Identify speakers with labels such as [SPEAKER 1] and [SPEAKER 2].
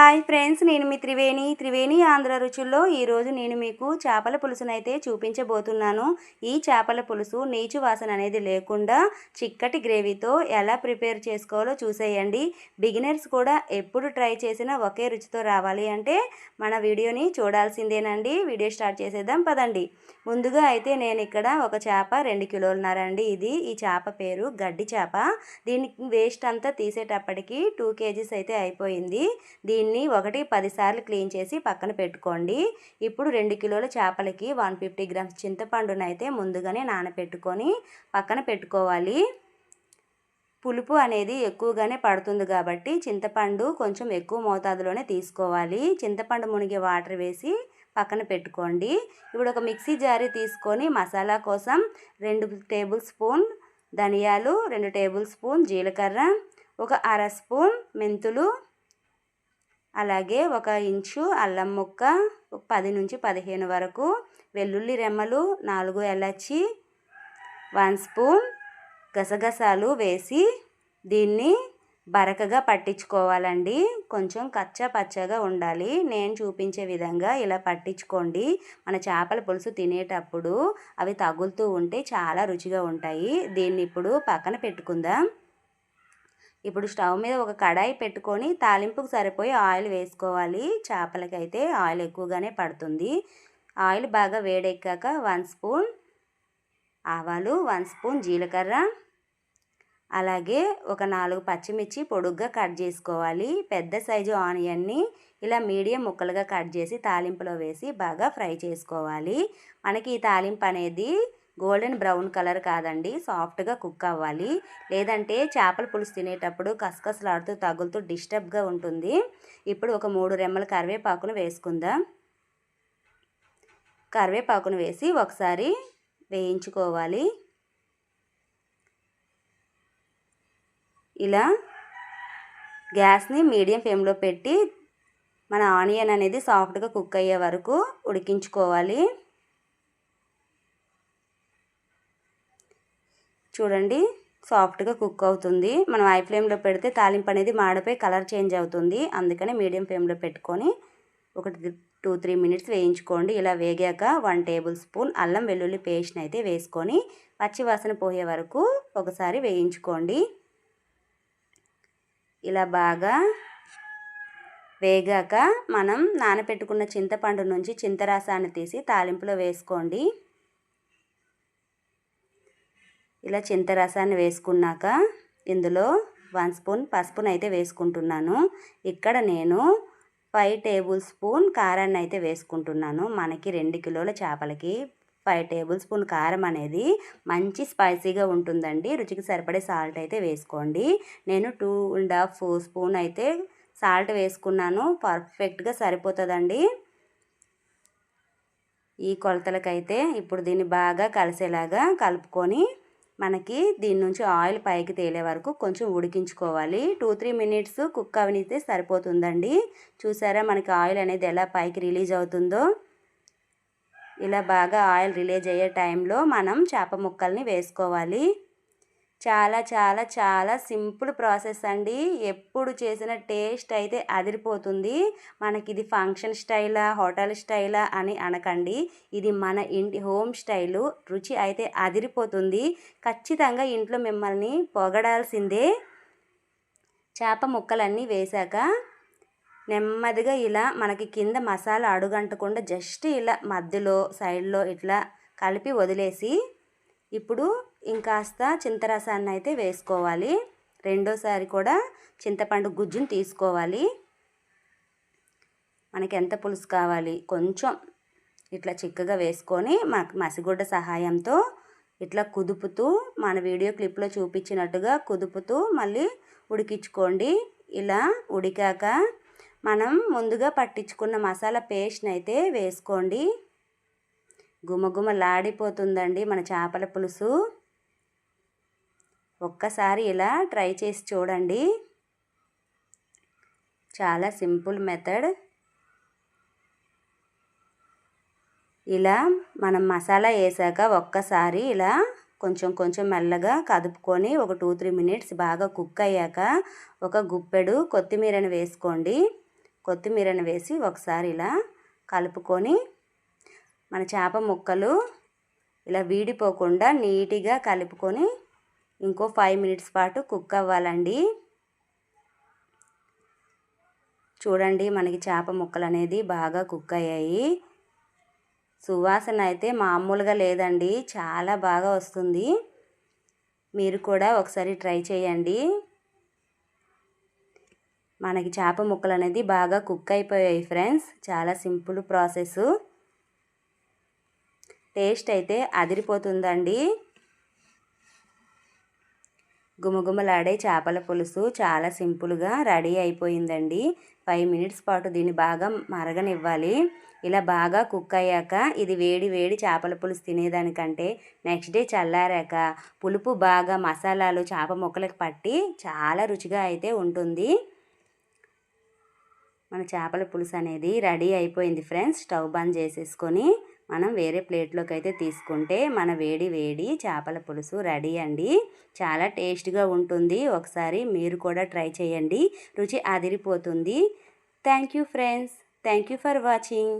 [SPEAKER 1] Hi friends, నేను మీ త్రివేణి ఆంధ్ర రుచుల్లో ఈరోజు నేను మీకు చేపల పులుసునైతే చూపించబోతున్నాను. ఈ చేపల పులుసు నీచు వాసన అనేది లేకుండా చిక్కటి గ్రేవీతో ఎలా ప్రిపేర్ చేసుకోవాలో చూసేయండి. బిగినర్స్ కూడా ఎప్పుడు ట్రై చేసినా ఒకే రుచితో రావాలి అంటే మన వీడియోని చూడాల్సిందేనండి. వీడియో స్టార్ట్ చేసేద్దాం పదండి. ముందుగా అయితే నేను ఇక్కడ ఒక చేప 2 కిలోలున్నర అండి. ఈ చేప పేరు గడ్డి చేప. దీనికి వేస్ట్ అంతా తీసేటప్పటికి 2 kgs అయితే అయిపోయింది. దీన్ని 10 సార్లు క్లీన్ చేసి పక్కన పెట్టుకోండి. ఇప్పుడు 2 కిలోల చేపలకి 150 grams చింతపండునైతే ముందుగానే నానబెట్టుకొని పక్కన పెట్టుకోవాలి. పులుపు అనేది ఎక్కువగానే పడుతుంది కాబట్టి చింతపండు కొంచెం ఎక్కువ మోతాదులోనే తీసుకోవాలి. చింతపండు మునిగే వాటర్ వేసి పక్కన పెట్టుకోండి. ఇప్పుడు ఒక మిక్సీ జారీ తీసుకొని మసాలా కోసం 2 టేబుల్ స్పూన్ ధనియాలు, 2 టేబుల్ స్పూన్ జీలకర్ర, ఒక అర స్పూన్ మెంతులు, అలాగే 1 ఇంచు అల్లం ముక్క, 10 నుంచి 15 వరకు వెల్లుల్లి రెమ్మలు, 4 ఎలచి, 1 స్పూన్ గసగసాలు వేసి దీన్ని బరకగా పట్టించుకోవాలండి. కొంచెం కచ్చా పచ్చగా ఉండాలి. నేను చూపించే విధంగా ఇలా పట్టించుకోండి. మన చేపల పులుసు తినేటప్పుడు అవి తగులుతూ ఉంటే చాలా రుచిగా ఉంటాయి. దీన్ని ఇప్పుడు పక్కన పెట్టుకుందాం. ఇప్పుడు స్టవ్ మీద ఒక కడాయి పెట్టుకొని తాలింపుకు సరిపోయి ఆయిల్ వేసుకోవాలి. చేపలకైతే ఆయిల్ ఎక్కువగానే పడుతుంది. ఆయిల్ బాగా వేడెక్కాక 1 స్పూన్ ఆవాలు, 1 స్పూన్ జీలకర్ర, అలాగే ఒక 4 పచ్చిమిర్చి పొడుగ్గా కట్ చేసుకోవాలి. పెద్ద సైజు ఆనియన్ని ఇలా మీడియం ముక్కలుగా కట్ చేసి తాలింపులో వేసి బాగా ఫ్రై చేసుకోవాలి. మనకి ఈ తాలింపు అనేది గోల్డెన్ బ్రౌన్ కలర్ కాదండి, సాఫ్ట్గా కుక్ అవ్వాలి. లేదంటే చేపల పులుసు తినేటప్పుడు కసకసలాడుతూ తగులుతూ డిస్టర్బ్గా ఉంటుంది. ఇప్పుడు ఒక 3 రెమ్మల కరివేపాకును వేసుకుందాం. కరివేపాకును వేసి ఒకసారి వేయించుకోవాలి. ఇలా గ్యాస్ని మీడియం ఫ్లేమ్లో పెట్టి మన ఆనియన్ అనేది సాఫ్ట్గా కుక్ అయ్యే వరకు ఉడికించుకోవాలి. చూడండి, సాఫ్ట్గా కుక్ అవుతుంది. మనం హై ఫ్లేమ్లో పెడితే తాలింపు అనేది మాడిపోయి కలర్ చేంజ్ అవుతుంది. అందుకని మీడియం ఫ్లేమ్లో పెట్టుకొని ఒక 2-3 మినిట్స్ వేయించుకోండి. ఇలా వేగాక 1 టేబుల్ స్పూన్ అల్లం వెల్లుల్లి పేస్ట్ని అయితే వేసుకొని పచ్చివాసన పోయే వరకు ఒకసారి వేయించుకోండి. ఇలా బాగా వేగాక మనం నానబెట్టుకున్న చింతపండు నుంచి చింతరసాన్ని తీసి తాలింపులో వేసుకోండి. ఇలా చింతరసాన్ని వేసుకున్నాక ఇందులో 1 స్పూన్ పసుపును అయితే వేసుకుంటున్నాను. ఇక్కడ నేను 5 టేబుల్ స్పూన్ కారాన్ని అయితే వేసుకుంటున్నాను. మనకి 2 కిలోల చేపలకి 5 టేబుల్ స్పూన్ కారం అనేది మంచి స్పైసీగా ఉంటుందండి. రుచికి సరిపడే సాల్ట్ అయితే వేసుకోండి. నేను 2.5 స్పూన్ అయితే సాల్ట్ వేసుకున్నాను. పర్ఫెక్ట్గా సరిపోతుందండి ఈ కొలతలకైతే. ఇప్పుడు దీన్ని బాగా కలిసేలాగా కలుపుకొని మనకి దీని నుంచి ఆయిల్ పైకి తేలే వరకు కొంచెం ఉడికించుకోవాలి. 2-3 మినిట్స్ కుక్ అవనితే సరిపోతుందండి. చూసారా మనకి ఆయిల్ అనేది ఎలా పైకి రిలీజ్ అవుతుందో. ఇలా బాగా ఆయిల్ రిలీజ్ అయ్యే టైంలో మనం చేప ముక్కల్ని వేసుకోవాలి. చాలా చాలా చాలా సింపుల్ ప్రాసెస్ అండి. ఎప్పుడు చేసిన టేస్ట్ అయితే అదిరిపోతుంది. మనకి ఇది ఫంక్షన్ స్టైలా, హోటల్ స్టైలా అని అనకండి. ఇది మన ఇంటి హోమ్ స్టైలు. రుచి అయితే అదిరిపోతుంది. ఖచ్చితంగా ఇంట్లో మిమ్మల్ని పొగడాల్సిందే. చేప ముక్కలన్నీ వేశాక నెమ్మదిగా ఇలా మనకి కింద మసాలా అడుగంటకుండా జస్ట్ ఇలా మధ్యలో సైడ్లో ఇట్లా కలిపి వదిలేసి ఇప్పుడు ఇంకాస్త చింతరసాన్ని అయితే వేసుకోవాలి. రెండోసారి కూడా చింతపండు గుజ్జుని తీసుకోవాలి. మనకి ఎంత పులుసు కావాలి కొంచెం ఇట్లా చిక్కగా వేసుకొని మసిగుడ్డ సహాయంతో ఇట్లా కుదుపుతూ మన వీడియో క్లిప్లో చూపించినట్టుగా కుదుపుతూ మళ్ళీ ఉడికించుకోండి. ఇలా ఉడికాక మనం ముందుగా పట్టించుకున్న మసాలా పేస్ట్ని అయితే వేసుకోండి. గుమగుమలాడిపోతుందండి మన చేపల పులుసు. ఒక్కసారి ఇలా ట్రై చేసి చూడండి. చాలా సింపుల్ మెథడ్. ఇలా మనం మసాలా వేసాక ఒక్కసారి ఇలా కొంచెం కొంచెం మెల్లగా కదుపుకొని ఒక 2-3 మినిట్స్ బాగా కుక్ అయ్యాక ఒక గుప్పెడు కొత్తిమీరని వేసుకోండి. కొత్తిమీరను వేసి ఒకసారి ఇలా కలుపుకొని మన చేప ముక్కలు ఇలా వీడిపోకుండా నీట్గా కలుపుకొని ఇంకో 5 మినిట్స్ పాటు కుక్ అవ్వాలండి. చూడండి మనకి చేప ముక్కలు అనేది బాగా కుక్ అయ్యాయి. సువాసన అయితే మామూలుగా లేదండి, చాలా బాగా వస్తుంది. మీరు కూడా ఒకసారి ట్రై చేయండి. మనకి చేప ముక్కలు అనేది బాగా కుక్ అయిపోయాయి ఫ్రెండ్స్. చాలా సింపుల్ ప్రాసెస్. టేస్ట్ అయితే అదిరిపోతుందండి. గుమగుమలాడే చేపల పులుసు చాలా సింపుల్గా రెడీ అయిపోయిందండి. 5 మినిట్స్ పాటు దీన్ని బాగా మరగనివ్వాలి. ఇలా బాగా కుక్ అయ్యాక ఇది వేడి వేడి చేపల పులుసు తినేదానికంటే నెక్స్ట్ డే చల్లారాక పులుపు బాగా మసాలాలు చేప ముక్కలకు పట్టి చాలా రుచిగా అయితే ఉంటుంది. మన చేపల పులుసు అనేది రెడీ అయిపోయింది ఫ్రెండ్స్. స్టవ్ బంద్ చేసేసుకొని మనం వేరే ప్లేట్లోకి అయితే తీసుకుంటే మన వేడి వేడి చేపల పులుసు రెడీ అండి. చాలా టేస్ట్గా ఉంటుంది. ఒకసారి మీరు కూడా ట్రై చేయండి, రుచి అదిరిపోతుంది. Thank you friends. Thank you for watching.